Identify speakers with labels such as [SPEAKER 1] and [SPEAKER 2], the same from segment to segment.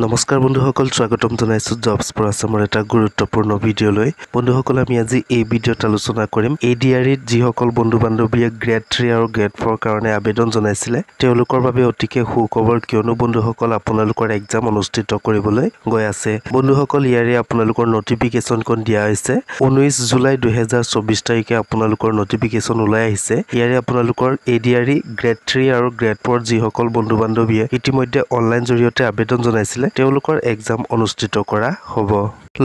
[SPEAKER 1] নমস্কাৰ বন্ধুসকল, স্বাগতম জনাইছো জবছ ফৰ আছামৰ এটা গুৰুত্বপূৰ্ণ ভিডিঅ'লৈ। বন্ধুসকল, আমি আজি এই ভিডিঅ'ত আলোচনা কৰিম ADREত যিসকল বন্ধু বান্ধৱীয়ে গ্ৰেড 3 আৰু গ্ৰেড 4 কাৰণে আবেদন জনাইছিলে তেওঁলোকৰ বাবে অতিকে সুখবৰ, কিয়নো বন্ধুসকল আপোনালোকৰ এক্সাম অনুষ্ঠিত কৰিবলৈ গৈ আছে। বন্ধুসকল, ইয়াৰে আপোনালোকৰ নটিফিকেশ্যনখন দিয়া হৈছে 19 জুলাই 2024 তাৰিখে আপোনালোকৰ নটিফিকেশ্যন ওলাই আহিছে। ইয়াৰে আপোনালোকৰ ADRE গ্ৰেড 3 আৰু গ্ৰেড 4 যিসকল বন্ধু বান্ধৱীয়ে ইতিমধ্যে অনলাইন জৰিয়তে আবেদন জনাইছিলে তেওঁলোকৰ এক্সাম অনুষ্ঠিত কৰা হ'ব।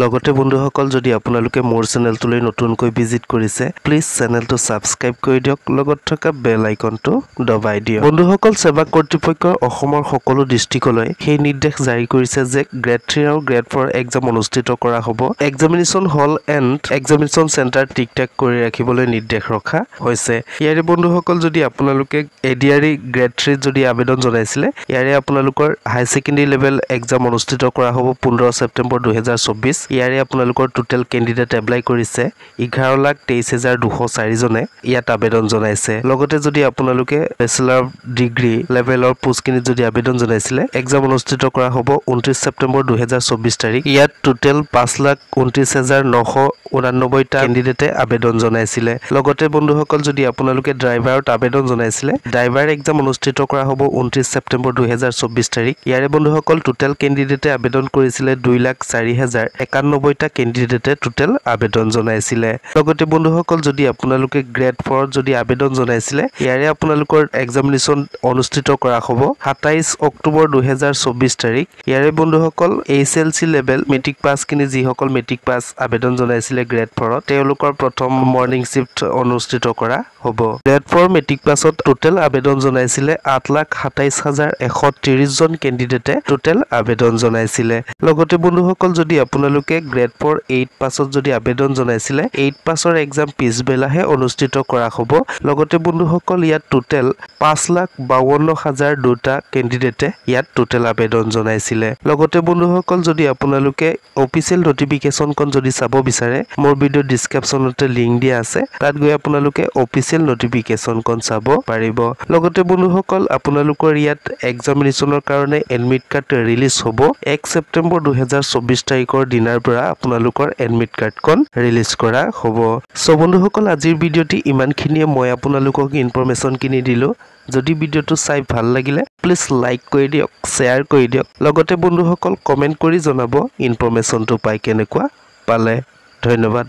[SPEAKER 1] লগতে বন্ধুসকল, যদি আপোনালোকে মোৰ চেনেলটোলৈ নতুনকৈ ভিজিট কৰিছে প্লিজ চেনেলটো ছাবস্ক্ৰাইব কৰি দিয়ক, লগত থকা বেল আইকনটো দবাই দিয়ক। বন্ধুসকল, সেৱা কৰ্তৃপক্ষই অসমৰ সকলো ডিষ্ট্ৰিক্টলৈ সেই নিৰ্দেশ জাৰি কৰিছে যে গ্ৰেড 3 আৰু গ্ৰেড 4 এক্সাম অনুষ্ঠিত কৰা হ'ব। Examination hall and examination centre ঠিক ঠাক কৰি ৰাখিবলৈ নিৰ্দেশ ৰখা হৈছে। ইয়াৰে বন্ধুসকল, যদি আপোনালোকে ADRE গ্ৰেড 3 যদি আবেদন জনাইছিলে ইয়াৰে আপোনালোকৰ হাই ছেকেণ্ডেৰী লেভেল এক্সাম অনুষ্ঠিত কৰা হ'ব 15 ছেপ্টেম্বৰ 2024। ইয়াৰে আপোনালোকৰ টোটেল কেণ্ডিডেট এপ্লাই কৰিছে 11,23,204 জনে ইয়াত আবেদন জনাইছে। লগতে যদি আপোনালোকে বেচেলাৰ ডিগ্ৰী লেভেলৰ পোষ্টখিনিত যদি আবেদন জনাইছিলে এক্সাম অনুষ্ঠিত কৰা হ'ব 29 ছেপ্টেম্বৰ 2024 তাৰিখ। ইয়াত টোটেল 5,29,989টা কেণ্ডিডেটে আবেদন জনাইছিলে। লগতে বন্ধুসকল, যদি আপোনালোকে ড্ৰাইভাৰত আবেদন জনাইছিলে ড্ৰাইভাৰ এক্সাম অনুষ্ঠিত কৰা হ'ব 29 ছেপ্টেম্বৰ 2024 তাৰিখ। ইয়াৰে বন্ধুসকল টোটেল কেণ্ডিডেটে আবেদন কৰিছিলে 2,04,091টা কেণ্ডিডেটে টোটেল আবেদন জনাইছিলে। লগতে বন্ধুসকল, যদি আপোনালোকে গ্ৰেড 4 যদি আবেদন জনাইছিলে ইয়াৰে আপোনালোকৰ এক্সামিনেশ্যন অনুষ্ঠিত কৰা হ'ব 27 অক্টোবৰ 2024 তাৰিখ। ইয়াৰে বন্ধুসকল HLC লেভেল মেট্ৰিক পাছখিনি যিসকল মেট্ৰিক পাছ আবেদন জনাইছিলে গ্ৰেড 4ত তেওঁলোকৰ প্ৰথম মৰ্ণিং শিফ্ট অনুষ্ঠিত কৰা হ'ব। গ্ৰেড 4 মেট্ৰিক পাছত টোটেল আবেদন জনাইছিলে 8,27,130 জন কেণ্ডিডেটে টোটেল আবেদন জনাইছিলে। লগতে বন্ধুসকল, যদি আপোনালোকে গ্ৰেড 4 8 পাছত যদি আবেদন জনাইছিলে 8 পাছৰ এক্সাম পিছবেলাহে অনুষ্ঠিত কৰা হ'ব। লগতে বন্ধুসকল, ইয়াত টোটেল 5,52,002টা কেণ্ডিডেটে ইয়াত টোটেল আবেদন জনাইছিলে। লগতে বন্ধুসকল, যদি আপোনালোকে অফিচিয়েল নটিফিকেশ্যনখন যদি চাব বিচাৰে মোৰ ভিডিঅ' ডিছক্ৰিপশ্যনতে লিংক দিয়া আছে, তাত গৈ আপোনালোকে অফিচিয়েল নটিফিকেশ্যনখন চাব পাৰিব। লগতে বন্ধুসকল, আপোনালোকৰ ইয়াত এক্সামিনেশ্যনৰ কাৰণে এডমিট কাৰ্ড ৰিলিজ হ'ব 1 ছেপ্টেম্বৰ 2024 তাৰিখৰ দিনাৰ পৰা আপোনালোকৰ এডমিট কাৰ্ডখন ৰিলিজ কৰা হ'ব। সো বন্ধুসকল, আজিৰ ভিডিঅ'টি ইমানখিনিয়ে মই আপোনালোকক ইনফৰমেশ্যনখিনি দিলোঁ। যদি ভিডিঅ'টো চাই ভাল লাগিলে প্লিজ লাইক কৰি দিয়ক, শ্বেয়াৰ কৰি দিয়ক। লগতে বন্ধুসকল কমেণ্ট কৰি জনাব ইনফৰমেশ্যনটো পাই কেনেকুৱা পালে। ধন্যবাদ।